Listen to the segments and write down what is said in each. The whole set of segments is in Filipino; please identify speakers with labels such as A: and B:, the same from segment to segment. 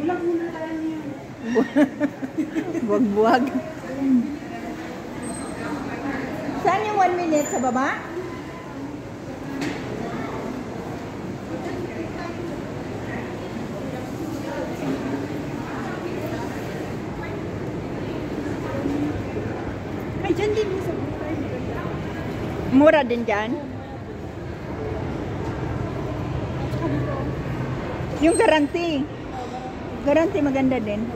A: Bulag muna tayo niya.
B: Buwag-buwag. Saan yung 1 minute? Sa baba?
A: Ay, dyan din mo sa buhay.
B: Mura din dyan. Yung guarantee. Guarantee maganda din.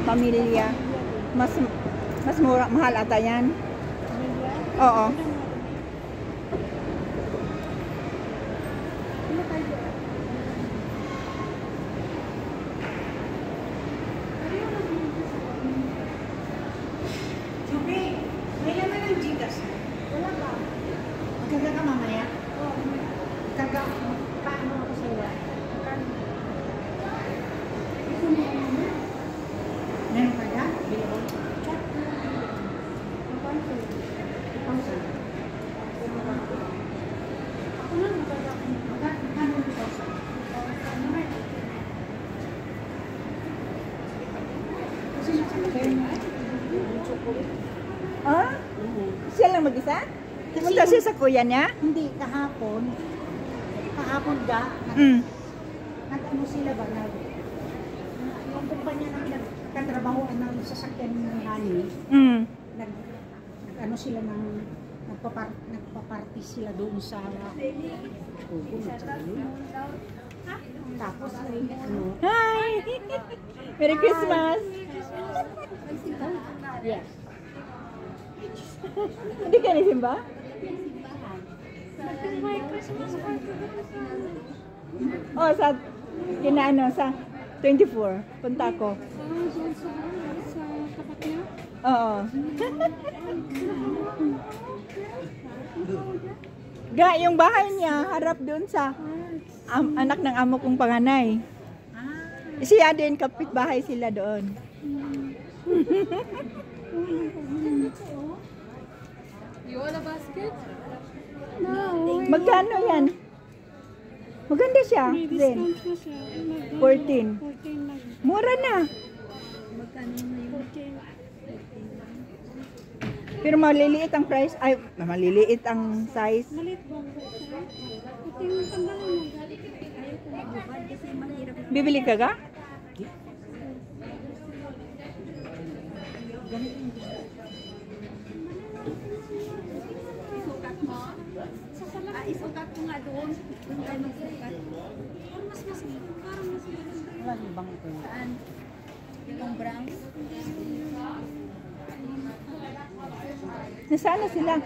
B: Pamilya. Mas mura, mahal ata yan. Oo.
A: Jubi, may laman ng Gcash. Wala ba? Magkaga ka mamaya? Oo. Magkaga. Paano ako sa iwa? Meron ka dyan? Billable? Chat. Magkano? 1,000. Ako na, magkaga. Magkano 2,000? Kasi nasa kayo na.
B: Ah? Siya lang mag-isa? Pumunta siya sa kuya niya?
A: Hindi, kahapon. Kahapon ga. Nag-ano sila ba? Yung kumpanya na pinagkatrabahoan ng sasakyan ng Hani, nag-ano sila ng nagpa-party sila doon sa tapos ay ano.
B: Hi! Merry Christmas!
A: Yes.
B: Hindi ka nisimba? Oh, sa kinaano sa 24. Punta ko.
A: Sa tapat niya?
B: Oo. Ga, yung bahay niya harap doon sa anak ng amo kong panganay. Siya din, kapitbahay sila doon.
C: You want a basket?
B: Magkano yan? Maganda siya. Zen. 14. Mura na. Pero maliliit ang price. Ay, maliliit ang size. Bibili ka ga?
C: Isukat ko nga doon. Doon tayo magsukat. Parang mas
A: Wala yung bangko.
C: saan? Yung brown?
B: Nasaan na sila?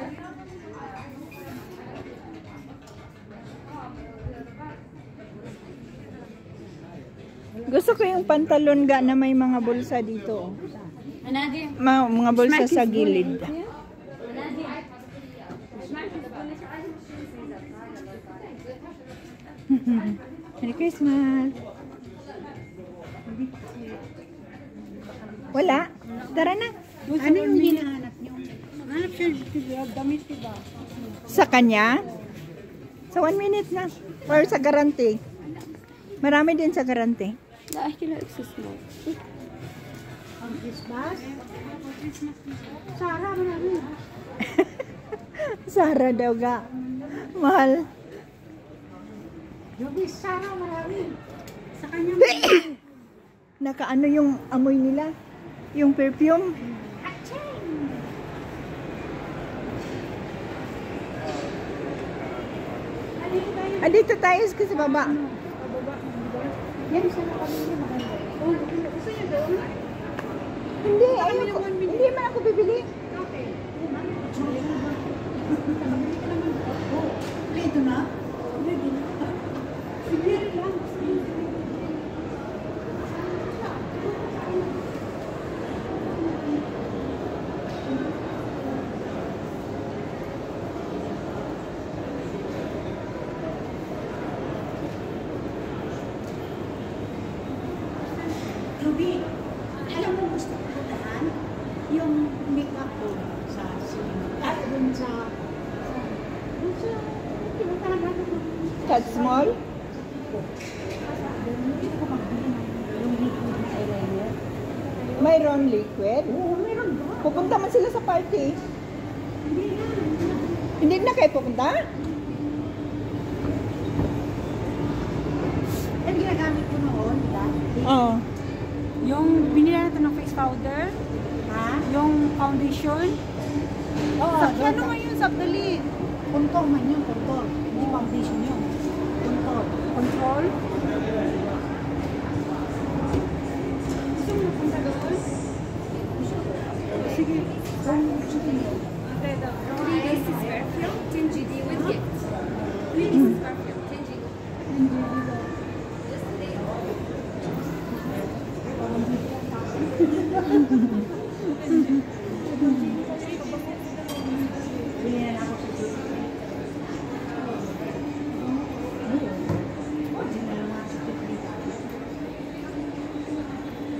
B: Gusto ko yung pantalon ga na may mga bulsa dito.
C: Anadi?
B: Mga bulsa sa gilid. Merry Christmas! Wala? Tara na!
A: Ano yung hinahanap niyo? Hanap siya damit, diba?
B: Sa kanya? Sa 1 minute na. Or sa guarantee. Marami din sa guarantee.
C: I can access mo.
A: Ang Christmas? Sarah, marami.
B: Sarah daw ga. Mahal.
A: Joby, Sarah, marami. Sa kanya
B: Nakaano yung amoy nila? Yung perfume? Ah, dito tayo sa baba.
A: yan sa nakabili maganda. Oh, gusto niyo doon?
B: Hindi, ayoko. Hindi man ako bibili.
A: Okay. Ito na? Ready na. Sige lang. Ruby, alam mo gusto ko puntahan yung make-up ko sa at dun sa pinagkalagan ko.
B: Cat small? Mayroon liquid?
A: Oo, meron ba?
B: Pupunta man sila sa party.
A: Hindi na.
B: Hindi na kayo pupunta?
A: Yung ginagamit ko noon, diba?
B: Oo.
C: Yung binili natin ng face powder,
A: Ha?
C: yung foundation.
A: Oo,
C: Sa,
A: doon
C: ano
A: sa-
C: ngayon sa dali?
A: Contour man yun, contour. Hindi foundation yun. Contour.
C: Control. Gusto mo napunta doon?
A: Sige. Sige.
C: Okay, daw.
D: 3 pieces perfume, 10 GD with gift. 3 pieces perfume, 10 GD. Just a day.
A: Bili na ako sa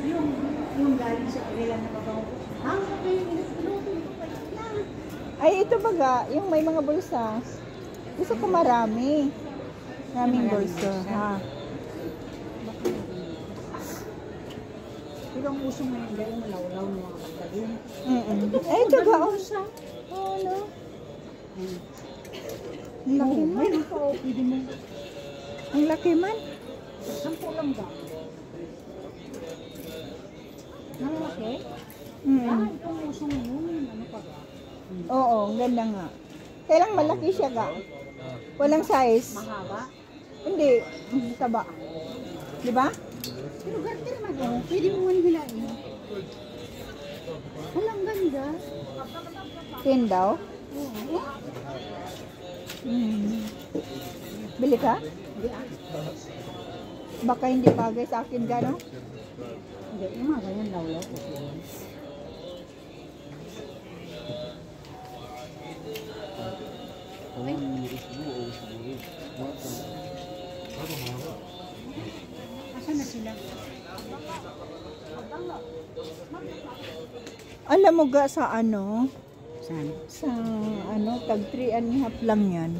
A: June. Yung galing sa kanila na babaw ko. Ang kayo inutuloy ko kayo na.
B: Ay, ito baga, yung may mga bulsa. Gusto ko marami. Maraming bulsa. Ha?
A: Pero ang uso ngayon dahil malawlaw ng mga pagkalim.
B: Ay, ito ba? Oh, no. Ang laki man.
A: Mayroon pa o pwede mo.
B: Ang laki man.
A: 10 lang ba? Malaki? Ah, itong uso ngayon. Ano pa ba?
B: Oo, ang ganda nga. Kailang malaki siya ga. Walang size.
A: Mahaba?
B: Hindi. Taba. Di ba?
A: Pero ganda naman oh. Pwede mo man hilain. Walang ganda.
B: 10 daw.
A: Oo.
B: Bili ka?
A: Hindi ah.
B: Baka hindi bagay sa akin gano.
A: Hindi, yung mga ganyan lawlaw. Okay yan. Asan na sila?
B: Alam mo ga sa ano?
A: Saan?
B: Sa ano, tag 3.5 lang yan.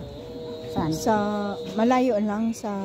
A: Saan?
B: Sa malayo lang sa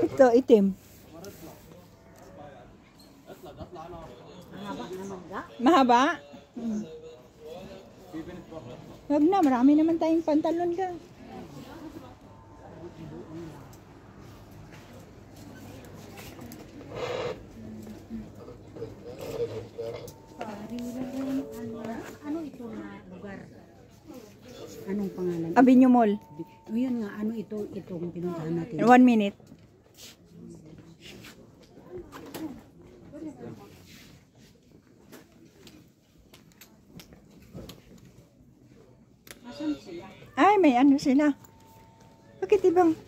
B: Ito, itim.
A: Mahaba naman ga.
B: Mahaba? Wag na, marami naman tayong pantalon ka.
A: Ano ito na lugar? Anong pangalan?
B: Avenue Mall.
A: Yun nga, ano itong pinuntahan natin?
B: 1 minute.
A: Asan sila?
B: Ay, may ano sila. Bakit ibang